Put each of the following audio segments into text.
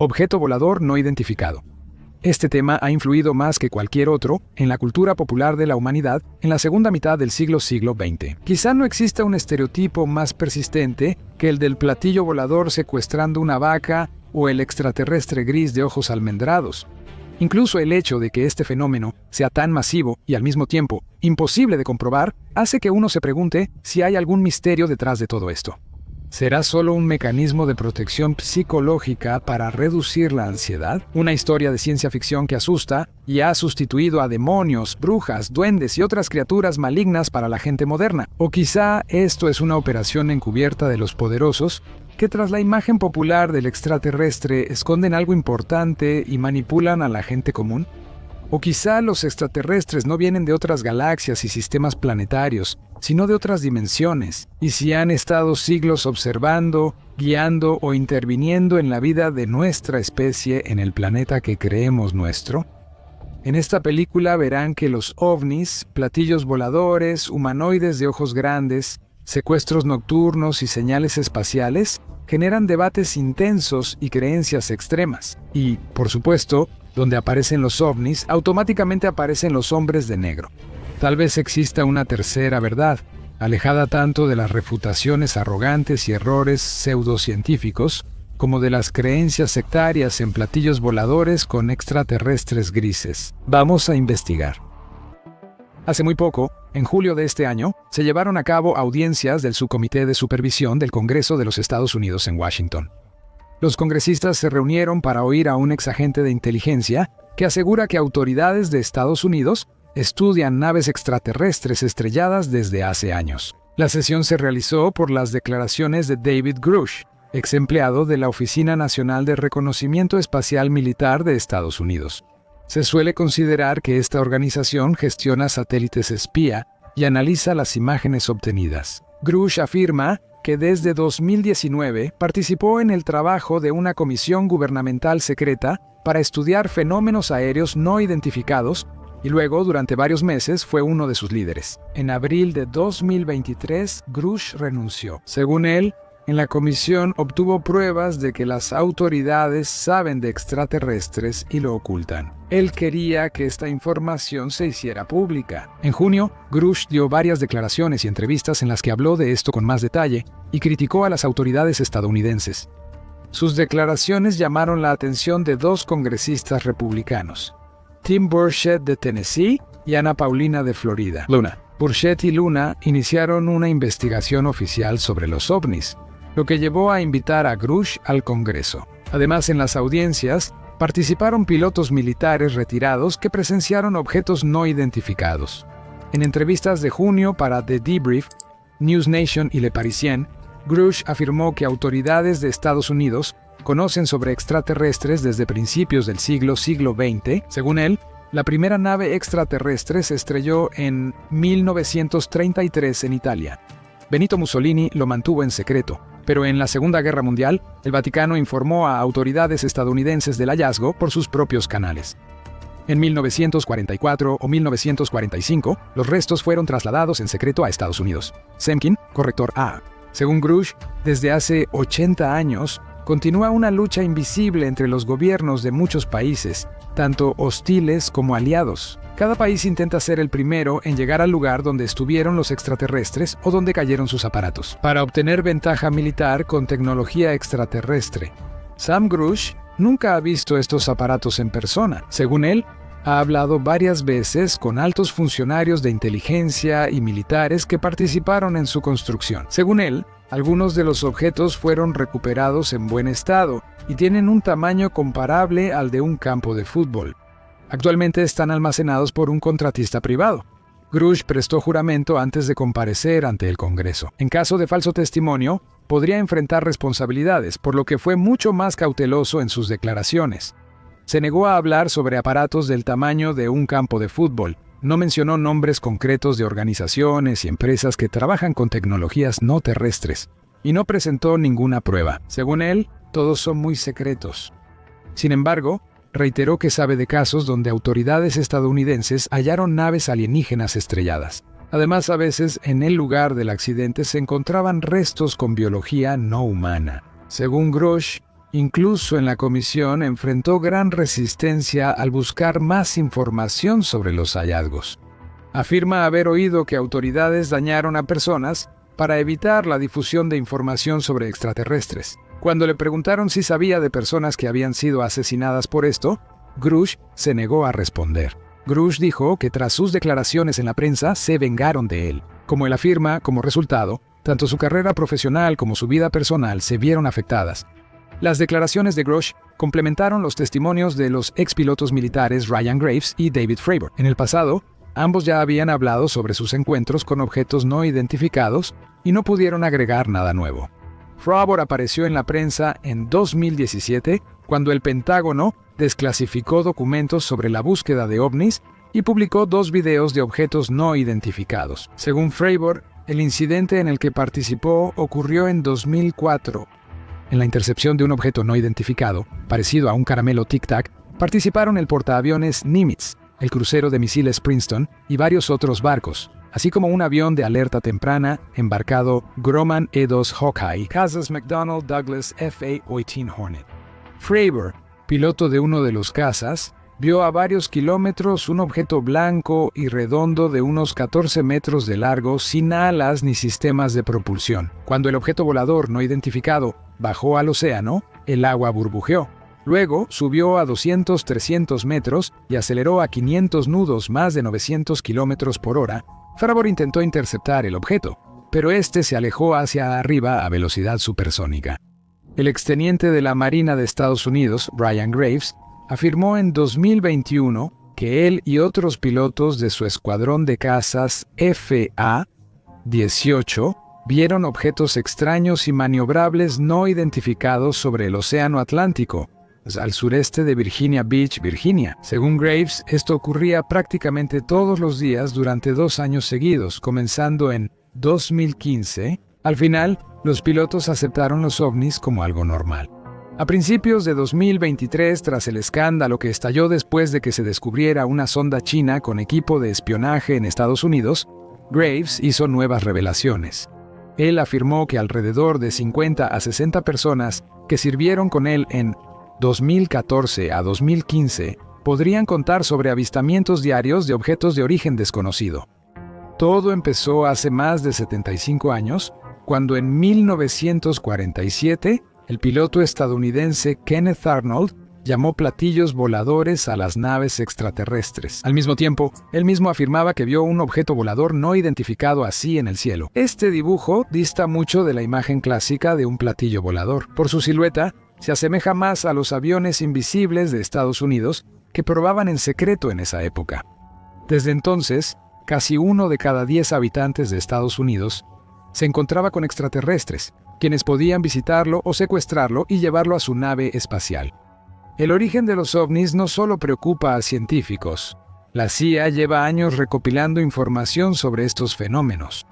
Objeto volador no identificado. Este tema ha influido más que cualquier otro en la cultura popular de la humanidad en la segunda mitad del siglo XX. Quizá no exista un estereotipo más persistente que el del platillo volador secuestrando una vaca o el extraterrestre gris de ojos almendrados. Incluso el hecho de que este fenómeno sea tan masivo y al mismo tiempo imposible de comprobar hace que uno se pregunte si hay algún misterio detrás de todo esto. ¿Será solo un mecanismo de protección psicológica para reducir la ansiedad? ¿Una historia de ciencia ficción que asusta y ha sustituido a demonios, brujas, duendes y otras criaturas malignas para la gente moderna? ¿O quizá esto es una operación encubierta de los poderosos que tras la imagen popular del extraterrestre esconden algo importante y manipulan a la gente común? ¿O quizá los extraterrestres no vienen de otras galaxias y sistemas planetarios, sino de otras dimensiones, y si han estado siglos observando, guiando o interviniendo en la vida de nuestra especie en el planeta que creemos nuestro? En esta película verán que los ovnis, platillos voladores, humanoides de ojos grandes, secuestros nocturnos y señales espaciales generan debates intensos y creencias extremas. Y, por supuesto, donde aparecen los ovnis, automáticamente aparecen los hombres de negro. Tal vez exista una tercera verdad, alejada tanto de las refutaciones arrogantes y errores pseudocientíficos, como de las creencias sectarias en platillos voladores con extraterrestres grises. Vamos a investigar. Hace muy poco, en julio de este año, se llevaron a cabo audiencias del Subcomité de Supervisión del Congreso de los Estados Unidos en Washington. Los congresistas se reunieron para oír a un exagente de inteligencia que asegura que autoridades de Estados Unidos estudian naves extraterrestres estrelladas desde hace años. La sesión se realizó por las declaraciones de David Grush, ex empleado de la Oficina Nacional de Reconocimiento Espacial Militar de Estados Unidos. Se suele considerar que esta organización gestiona satélites espía y analiza las imágenes obtenidas. Grush afirma que desde 2019 participó en el trabajo de una comisión gubernamental secreta para estudiar fenómenos aéreos no identificados y luego, durante varios meses, fue uno de sus líderes. En abril de 2023, Grush renunció. Según él, en la comisión obtuvo pruebas de que las autoridades saben de extraterrestres y lo ocultan. Él quería que esta información se hiciera pública. En junio, Grush dio varias declaraciones y entrevistas en las que habló de esto con más detalle y criticó a las autoridades estadounidenses. Sus declaraciones llamaron la atención de dos congresistas republicanos, Tim Burchett de Tennessee y Ana Paulina de Florida. Burchett y Luna iniciaron una investigación oficial sobre los ovnis, lo que llevó a invitar a Grush al Congreso. Además, en las audiencias participaron pilotos militares retirados que presenciaron objetos no identificados. En entrevistas de junio para The Debrief, News Nation y Le Parisien, Grush afirmó que autoridades de Estados Unidos conocen sobre extraterrestres desde principios del siglo XX. Según él, la primera nave extraterrestre se estrelló en 1933 en Italia. Benito Mussolini lo mantuvo en secreto, pero en la Segunda Guerra Mundial, el Vaticano informó a autoridades estadounidenses del hallazgo por sus propios canales. En 1944 o 1945, los restos fueron trasladados en secreto a Estados Unidos. Semkin, corrector A. Según Grush, desde hace 80 años, continúa una lucha invisible entre los gobiernos de muchos países, tanto hostiles como aliados. Cada país intenta ser el primero en llegar al lugar donde estuvieron los extraterrestres o donde cayeron sus aparatos, para obtener ventaja militar con tecnología extraterrestre. Sam Grush nunca ha visto estos aparatos en persona. Según él, ha hablado varias veces con altos funcionarios de inteligencia y militares que participaron en su construcción. Según él, algunos de los objetos fueron recuperados en buen estado y tienen un tamaño comparable al de un campo de fútbol. Actualmente están almacenados por un contratista privado. Grush prestó juramento antes de comparecer ante el Congreso. En caso de falso testimonio, podría enfrentar responsabilidades, por lo que fue mucho más cauteloso en sus declaraciones. Se negó a hablar sobre aparatos del tamaño de un campo de fútbol. No mencionó nombres concretos de organizaciones y empresas que trabajan con tecnologías no terrestres, y no presentó ninguna prueba. Según él, todos son muy secretos. Sin embargo, reiteró que sabe de casos donde autoridades estadounidenses hallaron naves alienígenas estrelladas. Además, a veces en el lugar del accidente se encontraban restos con biología no humana. Según Grush, Incluso en la comisión enfrentó gran resistencia al buscar más información sobre los hallazgos. Afirma haber oído que autoridades dañaron a personas para evitar la difusión de información sobre extraterrestres. Cuando le preguntaron si sabía de personas que habían sido asesinadas por esto, Grush se negó a responder. Grush dijo que tras sus declaraciones en la prensa se vengaron de él. Como él afirma, como resultado, tanto su carrera profesional como su vida personal se vieron afectadas. Las declaraciones de Grush complementaron los testimonios de los expilotos militares Ryan Graves y David Fravor. En el pasado, ambos ya habían hablado sobre sus encuentros con objetos no identificados y no pudieron agregar nada nuevo. Fravor apareció en la prensa en 2017 cuando el Pentágono desclasificó documentos sobre la búsqueda de ovnis y publicó 2 videos de objetos no identificados. Según Fravor, el incidente en el que participó ocurrió en 2004. En la intercepción de un objeto no identificado, parecido a un caramelo Tic Tac, participaron el portaaviones Nimitz, el crucero de misiles Princeton y varios otros barcos, así como un avión de alerta temprana embarcado Grumman E-2 Hawkeye, Casas McDonnell Douglas FA-18 Hornet. Fravor, piloto de uno de los cazas, vio a varios kilómetros un objeto blanco y redondo de unos 14 metros de largo sin alas ni sistemas de propulsión. Cuando el objeto volador no identificado bajó al océano, el agua burbujeó. Luego subió a 200-300 metros y aceleró a 500 nudos más de 900 kilómetros por hora. Fravor intentó interceptar el objeto, pero este se alejó hacia arriba a velocidad supersónica. El exteniente de la Marina de Estados Unidos, Ryan Graves, afirmó en 2021 que él y otros pilotos de su escuadrón de cazas FA-18 vieron objetos extraños y maniobrables no identificados sobre el Océano Atlántico, al sureste de Virginia Beach, Virginia. Según Graves, esto ocurría prácticamente todos los días durante 2 años seguidos, comenzando en 2015. Al final, los pilotos aceptaron los ovnis como algo normal. A principios de 2023, tras el escándalo que estalló después de que se descubriera una sonda china con equipo de espionaje en Estados Unidos, Graves hizo nuevas revelaciones. Él afirmó que alrededor de 50 a 60 personas que sirvieron con él en 2014 a 2015 podrían contar sobre avistamientos diarios de objetos de origen desconocido. Todo empezó hace más de 75 años, cuando en 1947 el piloto estadounidense Kenneth Arnold llamó platillos voladores a las naves extraterrestres. Al mismo tiempo, él mismo afirmaba que vio un objeto volador no identificado así en el cielo. Este dibujo dista mucho de la imagen clásica de un platillo volador. Por su silueta, se asemeja más a los aviones invisibles de Estados Unidos que probaban en secreto en esa época. Desde entonces, casi 1 de cada 10 habitantes de Estados Unidos se encontraba con extraterrestres, quienes podían visitarlo o secuestrarlo y llevarlo a su nave espacial. El origen de los ovnis no solo preocupa a científicos. La CIA lleva años recopilando información sobre estos fenómenos.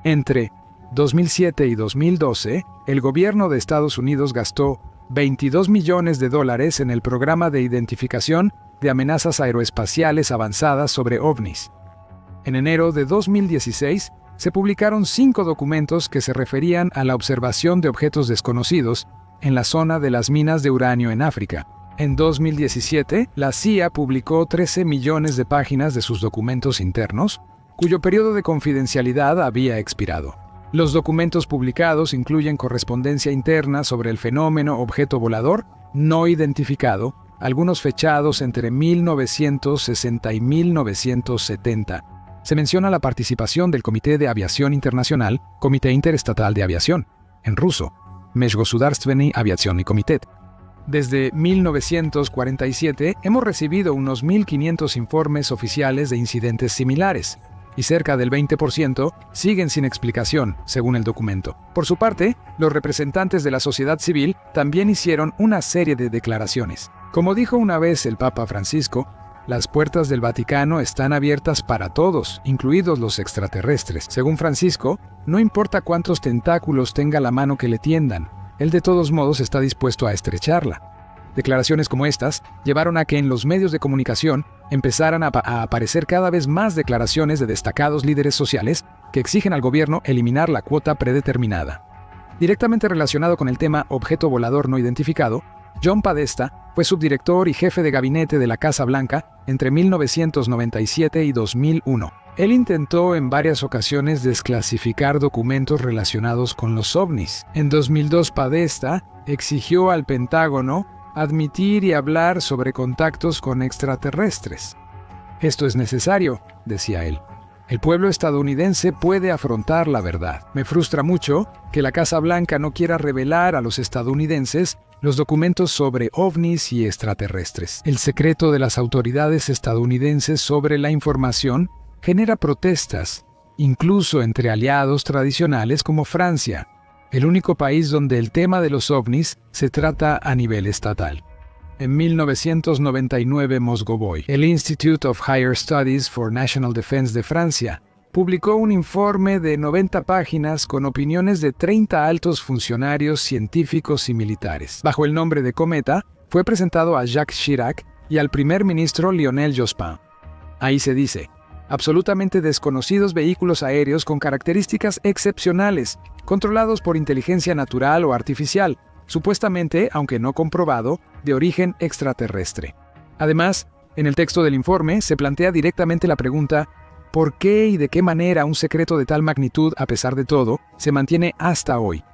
Entre 2007 y 2012, el gobierno de Estados Unidos gastó $22 millones en el programa de identificación de amenazas aeroespaciales avanzadas sobre ovnis. En enero de 2016, se publicaron 5 documentos que se referían a la observación de objetos desconocidos en la zona de las minas de uranio en África. En 2017, la CIA publicó 13 millones de páginas de sus documentos internos, cuyo periodo de confidencialidad había expirado. Los documentos publicados incluyen correspondencia interna sobre el fenómeno objeto volador no identificado, algunos fechados entre 1960 y 1970. Se menciona la participación del Comité de Aviación Internacional, Comité Interestatal de Aviación, en ruso, Межгосударственный авиационный комитет. Desde 1947 hemos recibido unos 1.500 informes oficiales de incidentes similares, y cerca del 20% siguen sin explicación, según el documento. Por su parte, los representantes de la sociedad civil también hicieron una serie de declaraciones. Como dijo una vez el Papa Francisco, las puertas del Vaticano están abiertas para todos, incluidos los extraterrestres. Según Francisco, no importa cuántos tentáculos tenga la mano que le tiendan, él de todos modos está dispuesto a estrecharla. Declaraciones como estas llevaron a que en los medios de comunicación empezaran a aparecer cada vez más declaraciones de destacados líderes sociales que exigen al gobierno eliminar la cuota predeterminada. Directamente relacionado con el tema objeto volador no identificado, John Podesta fue subdirector y jefe de gabinete de la Casa Blanca entre 1997 y 2001. Él intentó en varias ocasiones desclasificar documentos relacionados con los ovnis. En 2002, Podesta exigió al Pentágono admitir y hablar sobre contactos con extraterrestres. Esto es necesario, decía él. El pueblo estadounidense puede afrontar la verdad. Me frustra mucho que la Casa Blanca no quiera revelar a los estadounidenses los documentos sobre ovnis y extraterrestres. El secreto de las autoridades estadounidenses sobre la información genera protestas, incluso entre aliados tradicionales como Francia, el único país donde el tema de los ovnis se trata a nivel estatal. En 1999, Mosgovoy, el Institute of Higher Studies for National Defense de Francia, publicó un informe de 90 páginas con opiniones de 30 altos funcionarios científicos y militares. Bajo el nombre de Cometa, fue presentado a Jacques Chirac y al primer ministro Lionel Jospin. Ahí se dice: absolutamente desconocidos vehículos aéreos con características excepcionales, controlados por inteligencia natural o artificial, supuestamente, aunque no comprobado, de origen extraterrestre. Además, en el texto del informe se plantea directamente la pregunta: ¿por qué y de qué manera un secreto de tal magnitud, a pesar de todo, se mantiene hasta hoy?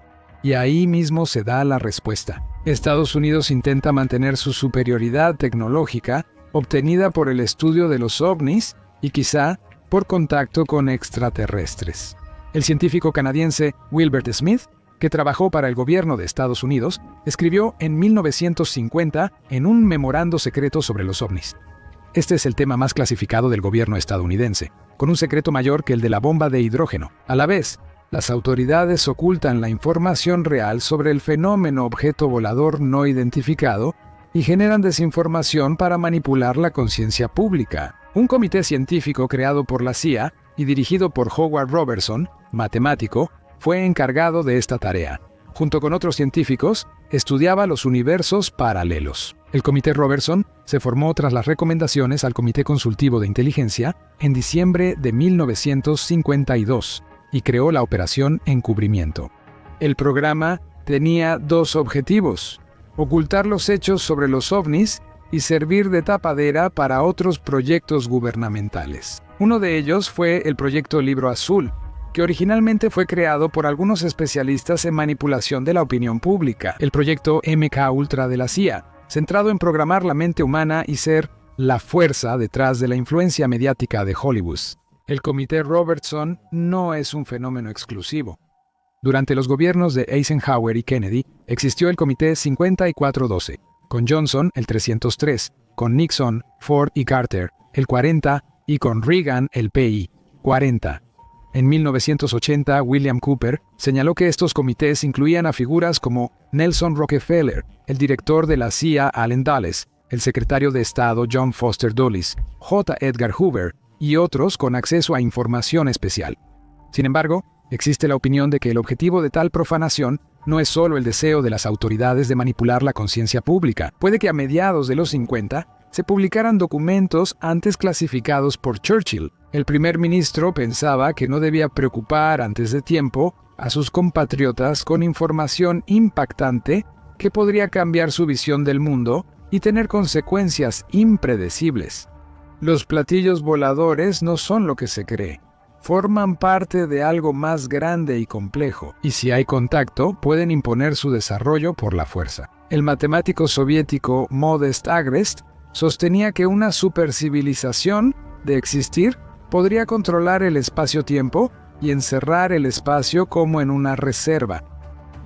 Y ahí mismo se da la respuesta. Estados Unidos intenta mantener su superioridad tecnológica, obtenida por el estudio de los ovnis y quizá por contacto con extraterrestres. El científico canadiense Wilbert Smith, que trabajó para el gobierno de Estados Unidos, escribió en 1950 en un memorando secreto sobre los ovnis: este es el tema más clasificado del gobierno estadounidense, con un secreto mayor que el de la bomba de hidrógeno. A la vez, las autoridades ocultan la información real sobre el fenómeno objeto volador no identificado y generan desinformación para manipular la conciencia pública. Un comité científico creado por la CIA y dirigido por Howard Robertson, matemático, fue encargado de esta tarea. Junto con otros científicos, estudiaba los universos paralelos. El Comité Robertson se formó tras las recomendaciones al Comité Consultivo de Inteligencia en diciembre de 1952 y creó la Operación Encubrimiento. El programa tenía dos objetivos: ocultar los hechos sobre los ovnis y servir de tapadera para otros proyectos gubernamentales. Uno de ellos fue el Proyecto Libro Azul, que originalmente fue creado por algunos especialistas en manipulación de la opinión pública. El proyecto MKUltra de la CIA, centrado en programar la mente humana y ser la fuerza detrás de la influencia mediática de Hollywood. El Comité Robertson no es un fenómeno exclusivo. Durante los gobiernos de Eisenhower y Kennedy, existió el Comité 5412, con Johnson el 303, con Nixon, Ford y Carter el 40 y con Reagan el PI 40. En 1980, William Cooper señaló que estos comités incluían a figuras como Nelson Rockefeller, el director de la CIA Allen Dulles, el secretario de Estado John Foster Dulles, J. Edgar Hoover y otros con acceso a información especial. Sin embargo, existe la opinión de que el objetivo de tal profanación no es solo el deseo de las autoridades de manipular la conciencia pública. Puede que a mediados de los 50 se publicaran documentos antes clasificados por Churchill. El primer ministro pensaba que no debía preocupar antes de tiempo a sus compatriotas con información impactante que podría cambiar su visión del mundo y tener consecuencias impredecibles. Los platillos voladores no son lo que se cree. Forman parte de algo más grande y complejo, y si hay contacto, pueden imponer su desarrollo por la fuerza. El matemático soviético Modest Agrest sostenía que una supercivilización, de existir, podría controlar el espacio-tiempo y encerrar el espacio como en una reserva.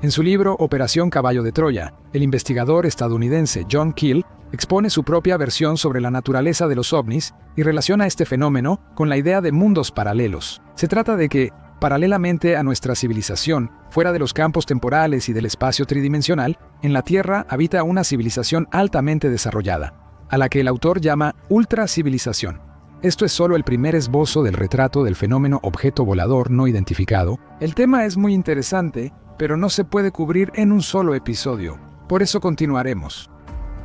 En su libro Operación Caballo de Troya, el investigador estadounidense John Keel expone su propia versión sobre la naturaleza de los ovnis y relaciona este fenómeno con la idea de mundos paralelos. Se trata de que, paralelamente a nuestra civilización, fuera de los campos temporales y del espacio tridimensional, en la Tierra habita una civilización altamente desarrollada, a la que el autor llama ultracivilización. Esto es solo el primer esbozo del retrato del fenómeno objeto volador no identificado. El tema es muy interesante, pero no se puede cubrir en un solo episodio. Por eso continuaremos.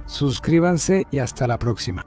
Suscríbanse y hasta la próxima.